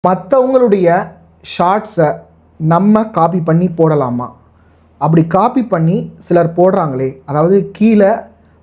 மற்றவங்களுடைய ஷார்ட்ஸை நம்ம காப்பி பண்ணி போடலாமா? அப்படி காப்பி பண்ணி சிலர் போடுறாங்களே, அதாவது கீழே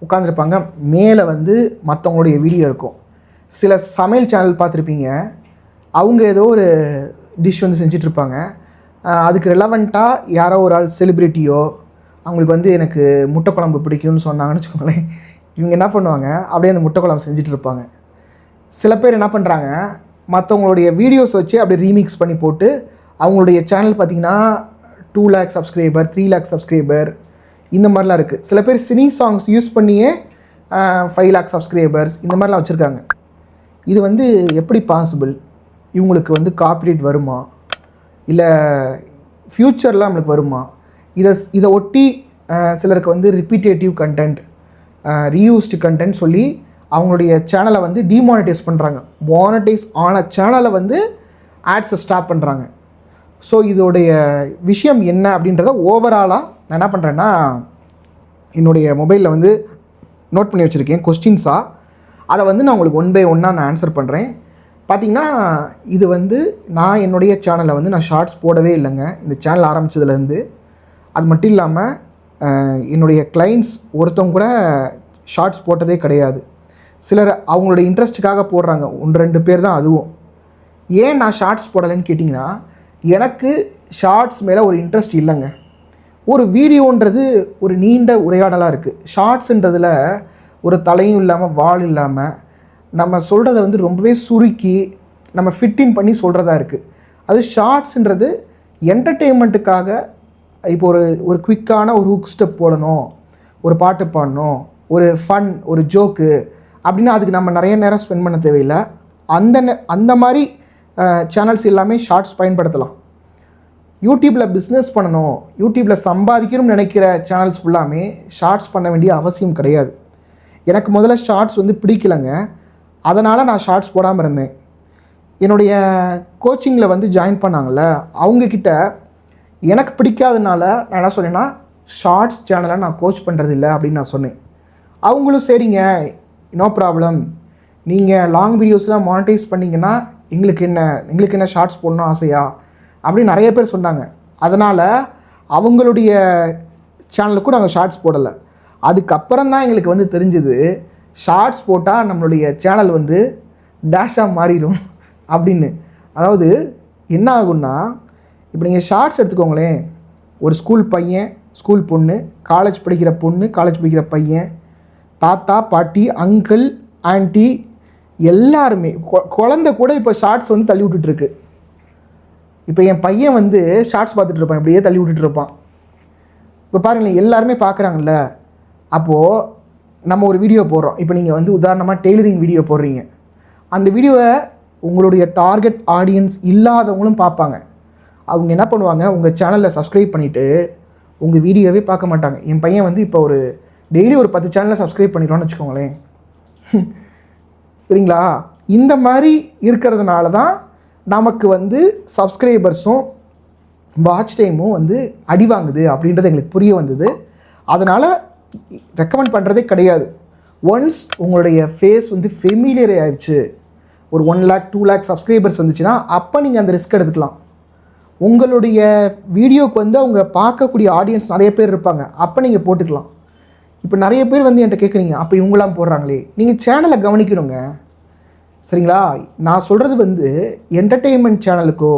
உட்காந்துருப்பாங்க, மேலே வந்து மற்றவங்களுடைய வீடியோ இருக்கும். சில சமையல் சேனல் பார்த்துருப்பீங்க, அவங்க ஏதோ ஒரு டிஷ் வந்து செஞ்சிட்ருப்பாங்க. அதுக்கு ரெலவெண்ட்டாக யாரோ ஒரு ஆள் செலிப்ரிட்டியோ அவங்களுக்கு வந்து எனக்கு முட்டை குழம்பு பிடிக்கும்னு சொன்னாங்கன்னு வச்சுக்கோங்களேன். இவங்க என்ன பண்ணுவாங்க, அப்படியே அந்த முட்டை குழம்பு செஞ்சுட்டு இருப்பாங்க. சில பேர் என்ன பண்ணுறாங்க, மற்றவங்களுடைய வீடியோஸ் வச்சு அப்படியே ரீமிக்ஸ் பண்ணி போட்டு அவங்களுடைய சேனல் பார்த்திங்கன்னா 2 lakh சப்ஸ்கிரைபர், 3 lakh சப்ஸ்கிரைபர் இந்த மாதிரிலாம் இருக்குது. சில பேர் சினி சாங்ஸ் யூஸ் பண்ணியே 5 lakh சப்ஸ்கிரைபர்ஸ் இந்த மாதிரிலாம் வச்சுருக்காங்க. இது வந்து எப்படி பாசிபிள்? இவங்களுக்கு வந்து காப்பிரைட் வருமா, இல்லை ஃப்யூச்சரில் நம்மளுக்கு வருமா? இதை ஒட்டி சிலருக்கு வந்து ரிப்பீட்டேட்டிவ் கண்டென்ட், ரீயூஸ்டு கண்டென்ட் சொல்லி அவங்களுடைய சேனலை வந்து டிமானிட்டைஸ் பண்ணுறாங்க. மானிட்டைஸ் ஆன சேனலை வந்து ஆட்ஸை ஸ்டாப் பண்ணுறாங்க. ஸோ இதோடைய விஷயம் என்ன அப்படின்றத ஓவராலாக நான் என்ன பண்ணுறேன்னா, என்னுடைய மொபைலில் வந்து நோட் பண்ணி வச்சுருக்கேன் கொஸ்டின்ஸாக. அதை வந்து நான் உங்களுக்கு 1 by 1 நான் ஆன்சர் பண்ணுறேன். பார்த்திங்கன்னா இது வந்து நான் என்னுடைய சேனலில் வந்து நான் ஷார்ட்ஸ் போடவே இல்லைங்க, இந்த சேனல் ஆரம்பித்ததுலேருந்து. அது மட்டும் இல்லாமல் என்னுடைய கிளைண்ட்ஸ் ஒருத்தவங்க கூட ஷார்ட்ஸ் போட்டதே கிடையாது. சிலர் அவங்களோட இன்ட்ரெஸ்ட்டுக்காக போடுறாங்க, 1-2 பேர் தான். அதுவும் ஏன் நான் ஷார்ட்ஸ் போடலைன்னு கேட்டிங்கன்னா, எனக்கு ஷார்ட்ஸ் மேலே ஒரு இன்ட்ரெஸ்ட் இல்லைங்க. ஒரு வீடியோன்றது ஒரு நீண்ட உரையாடலாக இருக்குது. ஷார்ட்ஸுன்றதில் ஒரு தலையும் இல்லாமல் வால் இல்லாமல் நம்ம சொல்கிறத வந்து ரொம்பவே சுருக்கி நம்ம ஃபிட்டின் பண்ணி சொல்கிறதா இருக்குது. அது ஷார்ட்ஸுன்றது என்டர்டெயின்மெண்ட்டுக்காக. இப்போ ஒரு குவிக்கான ஒரு ஹுக் ஸ்டெப் போடணும், ஒரு பாட்டு பாடணும், ஒரு ஃபன், ஒரு ஜோக்கு அப்படின்னா அதுக்கு நம்ம நிறைய நேரம் ஸ்பெண்ட் பண்ண தேவையில்லை. அந்த மாதிரி சேனல்ஸ் எல்லாமே ஷார்ட்ஸ் பயன்படுத்தலாம். யூடியூப்பில் பிஸ்னஸ் பண்ணணும், யூடியூப்பில் சம்பாதிக்கணும்னு நினைக்கிற சேனல்ஸ் ஃபுல்லாமே ஷார்ட்ஸ் பண்ண வேண்டிய அவசியம் கிடையாது. எனக்கு முதல்ல ஷார்ட்ஸ் வந்து பிடிக்கலைங்க, அதனால் நான் ஷார்ட்ஸ் போடாமல் இருந்தேன். என்னுடைய கோச்சிங்கில் வந்து ஜாயின் பண்ணாங்கள்ல, அவங்கக்கிட்ட எனக்கு பிடிக்காதனால நான் என்ன சொன்னேன்னா, ஷார்ட்ஸ் சேனலை நான் கோச் பண்ணுறதில்ல அப்படின்னு நான் சொன்னேன். அவங்களும் சரிங்க, நோ ப்ராப்ளம், நீங்கள் லாங் வீடியோஸ்லாம் மானிட்டைஸ் பண்ணிங்கன்னா எங்களுக்கு என்ன ஷார்ட்ஸ் போடணும் ஆசையா அப்படின்னு நிறைய பேர் சொன்னாங்க. அதனால் அவங்களுடைய சேனலுக்கும் நாங்கள் ஷார்ட்ஸ் போடலை. அதுக்கப்புறம் தான் எங்களுக்கு வந்து தெரிஞ்சுது, ஷார்ட்ஸ் போட்டால் நம்மளுடைய சேனல் வந்து டேஷாக மாறிடும் அப்படின்னு. அதாவது என்ன ஆகுன்னா, இப்போ நீங்கள் ஷார்ட்ஸ் எடுத்துக்கோங்களேன், ஒரு ஸ்கூல் பையன், ஸ்கூல் பொண்ணு, காலேஜ் படிக்கிற பொண்ணு, காலேஜ் படிக்கிற பையன், தாத்தா பாட்டி, அங்கிள் ஆன்ட்டி எல்லாருமே, குழந்தை கூட இப்போ ஷார்ட்ஸ் வந்து தள்ளி விட்டுட்டுருக்கு. இப்போ என் பையன் வந்து ஷார்ட்ஸ் பார்த்துட்டு இருப்பான், இப்படியே தள்ளி விட்டுட்டு இருப்பான். இப்போ பாருங்களேன், எல்லாருமே பார்க்குறாங்கல்ல. அப்போது நம்ம ஒரு வீடியோ போடுறோம், இப்போ நீங்கள் வந்து உதாரணமாக டெய்லரிங் வீடியோ போடுறீங்க. அந்த வீடியோவை உங்களுடைய டார்கெட் ஆடியன்ஸ் இல்லாதவங்களும் பார்ப்பாங்க. அவங்க என்ன பண்ணுவாங்க, உங்கள் சேனலில் சப்ஸ்கிரைப் பண்ணிவிட்டு உங்கள் வீடியோவே பார்க்க மாட்டாங்க. என் பையன் வந்து இப்போ டெய்லி ஒரு 10 சேனலில் சப்ஸ்கிரைப் பண்ணிடுவான்னு வச்சுக்கோங்களேன். சரிங்களா? இந்த மாதிரி இருக்கிறதுனால தான் நமக்கு வந்து சப்ஸ்கிரைபர்ஸும் வாட்ச் டைமும் வந்து அடி வாங்குது அப்படின்றது எங்களுக்கு புரிய வந்தது. அதனால் ரெக்கமெண்ட் பண்ணுறதே கிடையாது. ஒன்ஸ் உங்களுடைய ஃபேஸ் வந்து ஃபெமிலியர் ஆயிடுச்சு, ஒரு 1 lakh 2 lakh சப்ஸ்கிரைபர்ஸ் வந்துச்சுன்னா அப்போ நீங்கள் அந்த ரிஸ்க் எடுத்துக்கலாம். உங்களுடைய வீடியோக்கு வந்து அவங்க பார்க்கக்கூடிய ஆடியன்ஸ் நிறைய பேர் இருப்பாங்க, அப்போ நீங்கள் போட்டுக்கலாம். இப்போ நிறைய பேர் வந்து என்கிட்ட கேட்குறீங்க, அப்போ இவங்களாம் போடுறாங்களே, நீங்கள் சேனலை கவனிக்கணுங்க. சரிங்களா? நான் சொல்கிறது வந்து என்டர்டெயின்மெண்ட் சேனலுக்கோ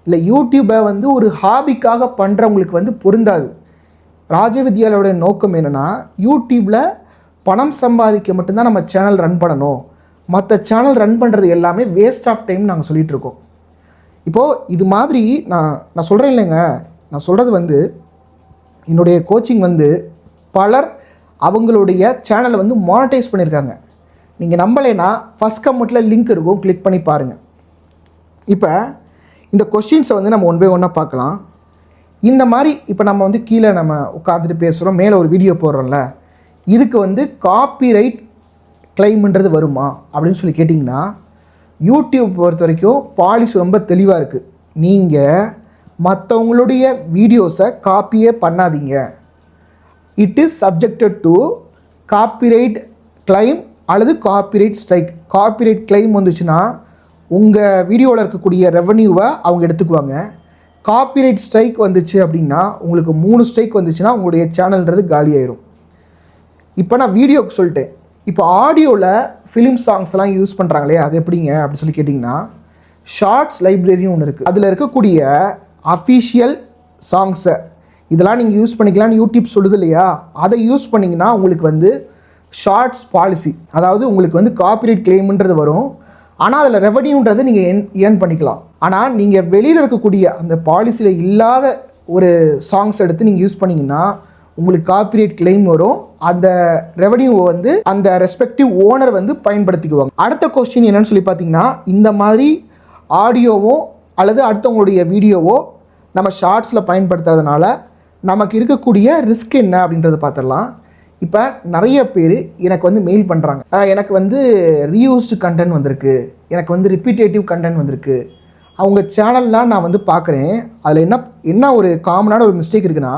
இல்லை யூடியூப்பை வந்து ஒரு ஹாபிக்காக பண்ணுறவங்களுக்கு வந்து பொருந்தாது. ராஜவித்யாலோடைய நோக்கம் என்னென்னா, யூடியூப்பில் பணம் சம்பாதிக்க மட்டும்தான் நம்ம சேனல் ரன் பண்ணணும், மற்ற சேனல் ரன் பண்ணுறது எல்லாமே வேஸ்ட் ஆஃப் டைம் நாங்கள் சொல்லிகிட்ருக்கோம். இப்போது இது மாதிரி நான் சொல்கிறேன் இல்லைங்க, நான் சொல்கிறது வந்து என்னுடைய கோச்சிங் வந்து பலர் அவங்களுடைய சேனலை வந்து மானிட்டைஸ் பண்ணியிருக்காங்க. நீங்கள் நம்பலைன்னா ஃபஸ்ட் கமெண்ட்டில் லிங்க் இருக்கும், கிளிக் பண்ணி பாருங்கள். இப்போ இந்த கொஸ்டின்ஸை வந்து நம்ம 1 by 1 பார்க்கலாம். இந்த மாதிரி இப்போ நம்ம வந்து கீழே நம்ம உட்காந்துட்டு பேசுகிறோம், மேலே ஒரு வீடியோ போடுறோம்ல, இதுக்கு வந்து காப்பிரைட் கிளைம்ன்றது வருமா அப்படின்னு சொல்லி கேட்டிங்கன்னா, யூடியூப் பொறுத்த வரைக்கும் பாலிசி ரொம்ப தெளிவாக இருக்குது. நீங்கள் மற்றவங்களுடைய வீடியோஸை காப்பியே பண்ணாதீங்க. It is subjected to copyright claim அல்லது காப்பிரைட் ஸ்ட்ரைக். காப்பிரைட் கிளைம் வந்துச்சுன்னா உங்கள் வீடியோவில் இருக்கக்கூடிய ரெவன்யூவை அவங்க எடுத்துக்குவாங்க. காப்பிரைட் ஸ்ட்ரைக் வந்துச்சு அப்படின்னா, உங்களுக்கு 3 ஸ்ட்ரைக் வந்துச்சுன்னா உங்களுடைய சேனல்ன்றது காலியாயிரும். இப்போ நான் வீடியோக்கு சொல்லிட்டேன். இப்போ ஆடியோவில் ஃபிலிம் சாங்ஸ்லாம் யூஸ் பண்ணுறாங்களே, அது எப்படிங்க அப்படின்னு சொல்லி கேட்டிங்கன்னா, ஷார்ட்ஸ் லைப்ரரின்னு ஒன்று இருக்குது. அதில் இருக்கக்கூடிய அஃபிஷியல் சாங்ஸை இதெல்லாம் நீங்கள் யூஸ் பண்ணிக்கலாம்னு யூடியூப் சொல்லுது இல்லையா, அதை யூஸ் பண்ணிங்கன்னா உங்களுக்கு வந்து ஷார்ட்ஸ் பாலிசி, அதாவது உங்களுக்கு வந்து காப்பிரைட் கிளைம்ன்றது வரும். ஆனால் அதில் ரெவன்யூன்றது நீங்கள் ஏர்ன் பண்ணிக்கலாம். ஆனால் நீங்கள் வெளியில் இருக்கக்கூடிய அந்த பாலிசியில் இல்லாத ஒரு சாங்ஸ் எடுத்து நீங்கள் யூஸ் பண்ணிங்கன்னா உங்களுக்கு காப்பிரைட் கிளைம் வரும். அந்த ரெவன்யூவை வந்து அந்த ரெஸ்பெக்டிவ் ஓனர் வந்து பயன்படுத்திக்குவாங்க. அடுத்த கொஸ்டின் என்னன்னு சொல்லி பார்த்தீங்கன்னா, இந்த மாதிரி ஆடியோவோ அல்லது அடுத்தவங்களுடைய வீடியோவோ நம்ம ஷார்ட்ஸில் பயன்படுத்துறதுனால நமக்கு இருக்கக்கூடிய ரிஸ்க் என்ன அப்படின்றத பார்த்துடலாம். இப்போ நிறைய பேர் எனக்கு வந்து மெயில் பண்ணுறாங்க, எனக்கு வந்து ரீயூஸ்டு கண்டென்ட் வந்திருக்கு, எனக்கு வந்து ரிப்பீட்டேட்டிவ் கண்டென்ட் வந்திருக்கு. அவங்க சேனல்லாம் நான் வந்து பார்க்குறேன். அதில் என்ன ஒரு காமனான ஒரு மிஸ்டேக் இருக்குன்னா,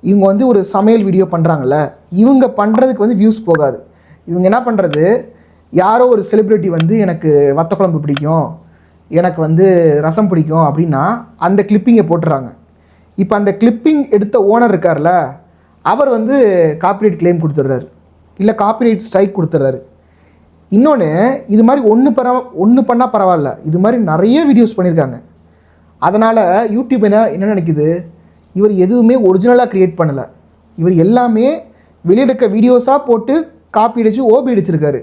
இவங்க வந்து ஒரு சமையல் வீடியோ பண்ணுறாங்கல்ல, இவங்க பண்ணுறதுக்கு வந்து வியூஸ் போகாது. இவங்க என்ன பண்ணுறது, யாரோ ஒரு செலிப்ரிட்டி வந்து எனக்கு வத்த குழம்பு பிடிக்கும், எனக்கு வந்து ரசம் பிடிக்கும் அப்படின்னா அந்த கிளிப்பிங்கை போட்டுறாங்க. இப்போ அந்த கிளிப்பிங் எடுத்த ஓனர் இருக்கார்ல, அவர் வந்து காப்பிரைட் கிளைம் கொடுத்துட்றாரு, இல்லை காப்பிரைட் ஸ்ட்ரைக் கொடுத்துட்றாரு. இன்னொன்று, இது மாதிரி ஒன்று பண்ணால் பரவாயில்ல, இது மாதிரி நிறைய வீடியோஸ் பண்ணியிருக்காங்க. அதனால் யூடியூப் என்ன நினைக்குது, இவர் எதுவுமே ஒரிஜினலாக க்ரியேட் பண்ணலை, இவர் எல்லாமே வெளியில் இருக்க வீடியோஸாக போட்டு காப்பி அடித்து ஓபி அடிச்சிருக்காரு.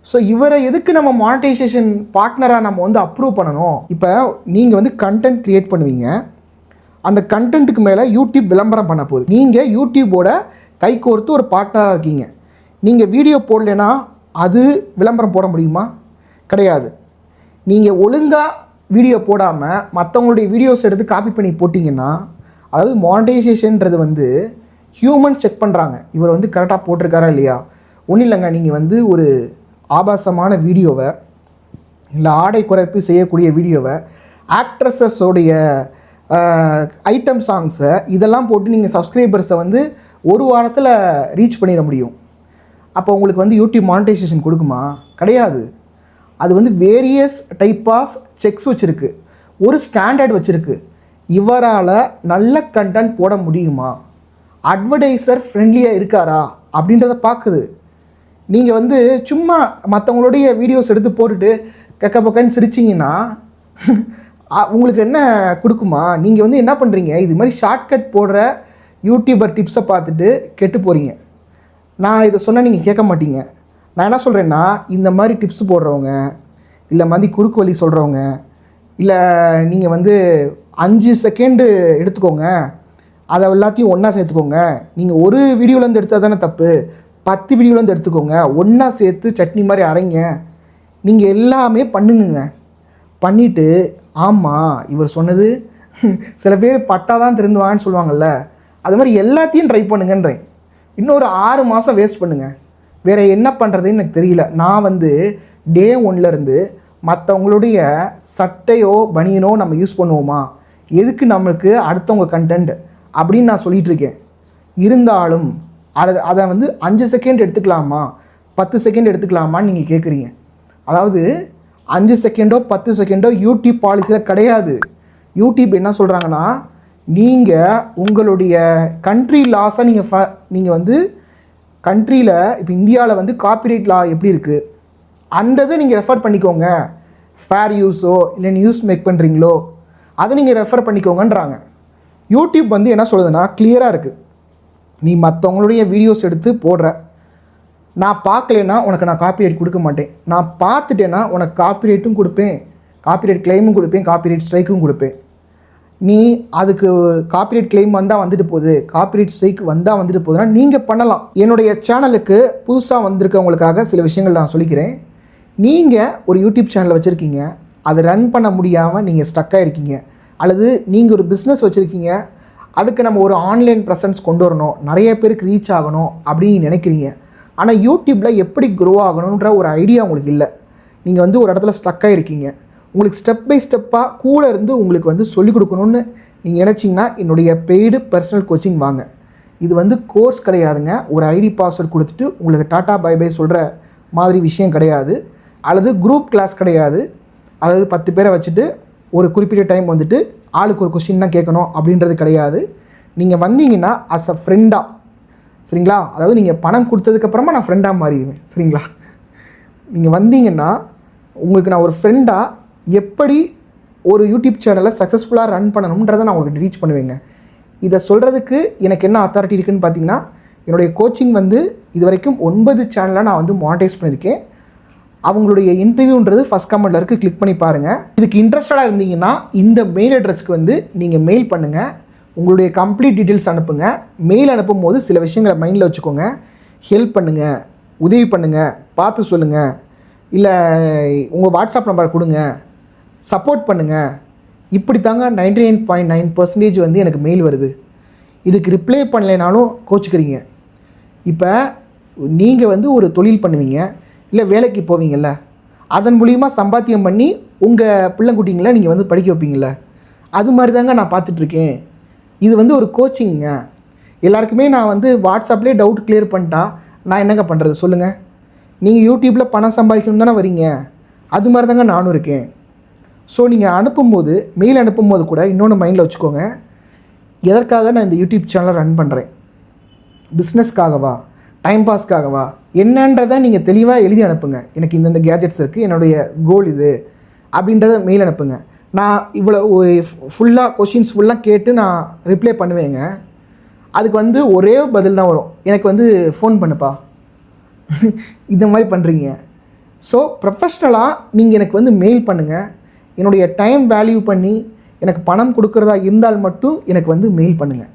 ஸோ இவரை எதுக்கு நம்ம மானிட்டைசேஷன் பார்ட்னராக நம்ம வந்து அப்ரூவ் பண்ணணும்? இப்போ நீங்கள் வந்து கண்டென்ட் க்ரியேட் பண்ணுவீங்க, அந்த கண்டென்ட்டுக்கு மேலே யூடியூப் விளம்பரம் பண்ண போகுது. நீங்கள் யூடியூபோட கை கோர்த்து ஒரு பார்ட்னராக இருக்கீங்க. நீங்கள் வீடியோ போடலைன்னா அது விளம்பரம் போட முடியுமா? கிடையாது. நீங்கள் ஒழுங்காக வீடியோ போடாமல் மற்றவங்களுடைய வீடியோஸ் எடுத்து காப்பி பண்ணி போட்டிங்கன்னா, அதாவது மானிட்டைசேஷன்ன்றது வந்து ஹியூமன் செக் பண்ணுறாங்க, இவர் வந்து கரெக்டாக போட்டிருக்காரா இல்லையா. ஒன்றும் இல்லைங்க, நீங்கள் வந்து ஒரு ஆபாசமான வீடியோவை இல்லை ஆடை குறைப்பு செய்யக்கூடிய வீடியோவை, ஆக்ட்ரஸஸோடைய ஐட்டம் சாங்ஸை இதெல்லாம் போட்டு நீங்கள் சப்ஸ்கிரைபர்ஸை வந்து ஒரு வாரத்தில் ரீச் பண்ணிட முடியும். அப்போ உங்களுக்கு வந்து யூடியூப் மானிட்டைசேஷன் கொடுக்குமா? கிடையாது. அது வந்து வேரியஸ் டைப் ஆஃப் செக்ஸ் வச்சுருக்கு, ஒரு ஸ்டாண்டர்ட் வச்சுருக்கு. இவரால் நல்ல கண்டென்ட் போட முடியுமா, அட்வர்டைசர் ஃப்ரெண்ட்லியாக இருக்காரா அப்படின்றத பார்க்குது. நீங்கள் வந்து சும்மா மற்றவங்களுடைய வீடியோஸ் எடுத்து போட்டுட்டு கெக்க பக்கன்னு சிரிச்சிங்கன்னா உங்களுக்கு என்ன கொடுக்குமா? நீங்கள் வந்து என்ன பண்ணுறீங்க, இது மாதிரி ஷார்ட்கட் போடுற யூடியூபர் டிப்ஸை பார்த்துட்டு கெட்டு போகிறீங்க. நான் இதை சொன்னால் நீங்கள் கேட்க மாட்டீங்க. நான் என்ன சொல்கிறேன்னா, இந்த மாதிரி டிப்ஸ் போடுறவங்க, இல்லை மாதிரி குறுக்கு வழி சொல்கிறவங்க, இல்லை நீங்கள் வந்து 5 செகண்டு எடுத்துக்கோங்க, அதை எல்லாத்தையும் ஒன்றா சேர்த்துக்கோங்க. நீங்கள் ஒரு வீடியோலேருந்து எடுத்தால் தானே தப்பு, 10 வீடியோலேருந்து எடுத்துக்கோங்க, ஒன்றா சேர்த்து சட்னி மாதிரி அரைங்க. நீங்கள் எல்லாமே பண்ணுங்க. பண்ணிவிட்டு ஆமாம் இவர் சொன்னது சில பேர் பட்டா தான் திருந்துவான்னு சொல்லுவாங்கள்ல, அது மாதிரி எல்லாத்தையும் ட்ரை பண்ணுங்கன்றேன். இன்னொரு 6 மாதம் வேஸ்ட் பண்ணுங்கள். வேறு என்ன பண்ணுறதுன்னு எனக்கு தெரியல. நான் வந்து டே 1லேருந்து மற்றவங்களுடைய சட்டையோ பனியனோ நம்ம யூஸ் பண்ணுவோமா, எதுக்கு நம்மளுக்கு அடுத்தவங்க கண்டென்ட் அப்படின்னு நான் சொல்லிகிட்ருக்கேன். இருந்தாலும் அதை வந்து 5 செகண்ட் எடுத்துக்கலாமா 10 செகண்ட் எடுத்துக்கலாமான்னு நீங்கள் கேட்குறீங்க. அதாவது 5 செகண்டோ 10 செகண்டோ யூடியூப் பாலிசியில் கிடையாது. யூடியூப் என்ன சொல்கிறாங்கன்னா, நீங்கள் உங்களுடைய கண்ட்ரி லாஸை நீங்கள் வந்து கண்ட்ரியில் இப்போ இந்தியாவில் வந்து காப்பிரைட் லா எப்படி இருக்குது அந்த இதை நீங்கள் ரெஃபர் பண்ணிக்கோங்க. ஃபேர் யூஸோ இல்லை நியூஸ் மேக் பண்ணுறீங்களோ அதை நீங்கள் ரெஃபர் பண்ணிக்கோங்கன்றாங்க. யூடியூப் வந்து என்ன சொல்லுதுன்னா, கிளியராக இருக்குது, நீ மற்றவங்களுடைய வீடியோஸ் எடுத்து போடுற, நான் பார்க்கலன்னா உனக்கு நான் காப்பிரைட் கொடுக்க மாட்டேன், நான் பார்த்துட்டேன்னா உனக்கு காப்பிரைட்டும் கொடுப்பேன், காப்பிரைட் கிளைமும் கொடுப்பேன், காப்பிரைட் ஸ்ட்ரைக்கும் கொடுப்பேன். நீ அதுக்கு காப்பிரைட் கிளைம் வந்தால் வந்துட்டு போகுது, காப்பிரைட் ஸ்ட்ரைக் வந்தால் வந்துட்டு போகுதுன்னா நீங்கள் பண்ணலாம். என்னுடைய சேனலுக்கு புதுசாக வந்திருக்கவங்களுக்காக சில விஷயங்கள் நான் சொல்லிக்கிறேன். நீங்கள் ஒரு யூடியூப் சேனலை வச்சுருக்கீங்க, அதை ரன் பண்ண முடியாமல் நீங்கள் ஸ்டக்காக இருக்கீங்க, அல்லது நீங்கள் ஒரு பிஸ்னஸ் வச்சுருக்கீங்க, அதுக்கு நம்ம ஒரு ஆன்லைன் ப்ரெசன்ஸ் கொண்டு வரணும், நிறைய பேருக்கு ரீச் ஆகணும் அப்படின்னு நினைக்கிறீங்க. ஆனால் யூடியூப்பில் எப்படி க்ரோ ஆகணுன்ற ஒரு ஐடியா உங்களுக்கு இல்லை. நீங்கள் வந்து ஒரு இடத்துல ஸ்டக்காக இருக்கீங்க. உங்களுக்கு ஸ்டெப் பை ஸ்டெப்பாக கூட இருந்து உங்களுக்கு வந்து சொல்லிக் கொடுக்கணும்னு நீங்கள் நினச்சிங்கன்னா என்னுடைய பெய்டு பர்சனல் கோச்சிங் வாங்க. இது வந்து கோர்ஸ் கிடையாதுங்க, ஒரு ஐடி பாஸ்வேர்ட் கொடுத்துட்டு உங்களுக்கு டாட்டா பை பை சொல்கிற மாதிரி விஷயம் கிடையாது, அல்லது குரூப் கிளாஸ் கிடையாது, அதாவது 10 பேரை வச்சுட்டு ஒரு குறிப்பிட்ட டைம் வந்துட்டு ஆளுக்கு ஒரு கொஸ்டின் தான் கேட்கணும் அப்படின்றது கிடையாது. நீங்கள் வந்தீங்கன்னா அஸ் அ ஃப்ரெண்டாக, சரிங்களா, அதாவது நீங்கள் பணம் கொடுத்ததுக்கப்புறமா நான் ஃப்ரெண்டாக மாறிடுவேன், சரிங்களா. நீங்கள் வந்தீங்கன்னா உங்களுக்கு நான் ஒரு ஃப்ரெண்டாக எப்படி ஒரு யூடியூப் சேனலை சக்ஸஸ்ஃபுல்லாக ரன் பண்ணணுன்றதை நான் உங்களுக்கு ரீச் பண்ணுவேங்க. இதை சொல்கிறதுக்கு எனக்கு என்ன அத்தாரிட்டி இருக்குதுன்னு பார்த்தீங்கன்னா, என்னுடைய கோச்சிங் வந்து இது வரைக்கும் 9 சேனலாக நான் வந்து மானிட்டைஸ் பண்ணியிருக்கேன். அவங்களுடைய இன்டர்வியூன்றது ஃபஸ்ட் கமெண்ட்டில் இருக்குது, கிளிக் பண்ணி பாருங்கள். இதுக்கு இன்ட்ரெஸ்டடாக இருந்தீங்கன்னா இந்த மெயில் அட்ரஸ்க்கு வந்து நீங்கள் மெயில் பண்ணுங்கள், உங்களுடைய கம்ப்ளீட் டீட்டெயில்ஸ் அனுப்புங்க. மெயில் அனுப்பும் போது சில விஷயங்களை மைண்டில் வச்சுக்கோங்க. ஹெல்ப் பண்ணுங்கள், உதவி பண்ணுங்கள், பார்த்து சொல்லுங்கள், இல்லை உங்கள் வாட்ஸ்அப் நம்பர் கொடுங்க, சப்போர்ட் பண்ணுங்கள். இப்படி தாங்க 99.9% வந்து எனக்கு மெயில் வருது. இதுக்கு ரிப்ளை பண்ணலைனாலும் கோச்சிக்கிறீங்க. இப்போ நீங்கள் வந்து ஒரு தொழில் பண்ணுவீங்க, இல்லை வேலைக்கு போவீங்கள்ல, அதன் மூலிமா சம்பாத்தியம் பண்ணி உங்கள் பிள்ளைக்குட்டிங்களை நீங்கள் வந்து படிக்க வைப்பீங்கள, அது மாதிரி தாங்க நான் பார்த்துட்ருக்கேன். இது வந்து ஒரு கோச்சிங்க. எல்லாருக்குமே நான் வந்து வாட்ஸ்அப்லேயே டவுட் கிளியர் பண்ணிட்டா நான் என்னங்க பண்ணுறது சொல்லுங்கள். நீங்கள் யூடியூப்பில் பணம் சம்பாதிக்கணும் தானே வரீங்க, அது மாதிரி தாங்க நானும் இருக்கேன். ஸோ நீங்கள் அனுப்பும்போது, மெயில் அனுப்பும்போது கூட இன்னொன்று மைண்டில் வச்சுக்கோங்க, எதற்காக நான் இந்த யூடியூப் சேனலை ரன் பண்ணுறேன், பிஸ்னஸ்க்காகவா, டைம் பாஸ்க்காகவா, என்னன்றதை நீங்கள் தெளிவாக எழுதி அனுப்புங்க. எனக்கு இந்தந்த கேஜெட்ஸ் இருக்குது, என்னுடைய கோல் இது அப்படின்றத மெயில் அனுப்புங்க. நான் இவ்வளோ ஃபுல்லாக கொஷின்ஸ் ஃபுல்லாக கேட்டு நான் ரிப்ளை பண்ணுவேங்க. அதுக்கு வந்து ஒரே பதில் தான் வரும், எனக்கு வந்து ஃபோன் பண்ணுப்பா. இந்த மாதிரி பண்ணுறீங்க. ஸோ ப்ரொஃபஷ்னலாக நீங்கள் எனக்கு வந்து மெயில் பண்ணுங்கள். என்னுடைய டைம் வேல்யூ பண்ணி எனக்கு பணம் கொடுக்குறதா இருந்தால் மட்டும் எனக்கு வந்து மெயில் பண்ணுங்கள்.